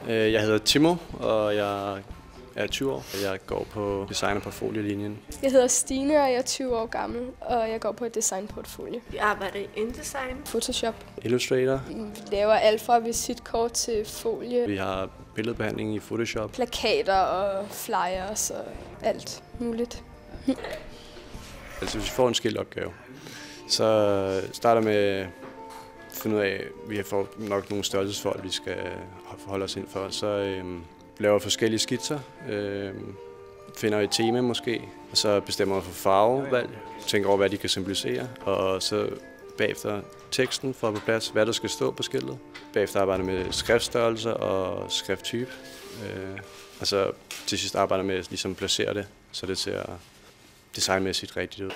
Jeg hedder Timo, og jeg er 20 år. Jeg går på design- og portfoliolinjen. Jeg hedder Stine, og jeg er 20 år gammel, og jeg går på et designportfolio. Vi arbejder i InDesign. Photoshop. Illustrator. Vi laver alt fra visitkort til folie. Vi har billedbehandling i Photoshop. Plakater og flyers og alt muligt. Altså hvis vi får en skiltopgave, så starter med at finde ud af, at vi får nok nogle størrelsesforhold, vi skal forholde os ind for. Så laver forskellige skitser, finder et tema måske, og så bestemmer vi for farvevalg, tænker over, hvad de kan symbolisere, og så bagefter teksten for på plads, hvad der skal stå på skiltet. Bagefter arbejder med skriftstørrelser og skrifttype, og så til sidst arbejder med at ligesom placere det, så det ser designmæssigt rigtigt ud.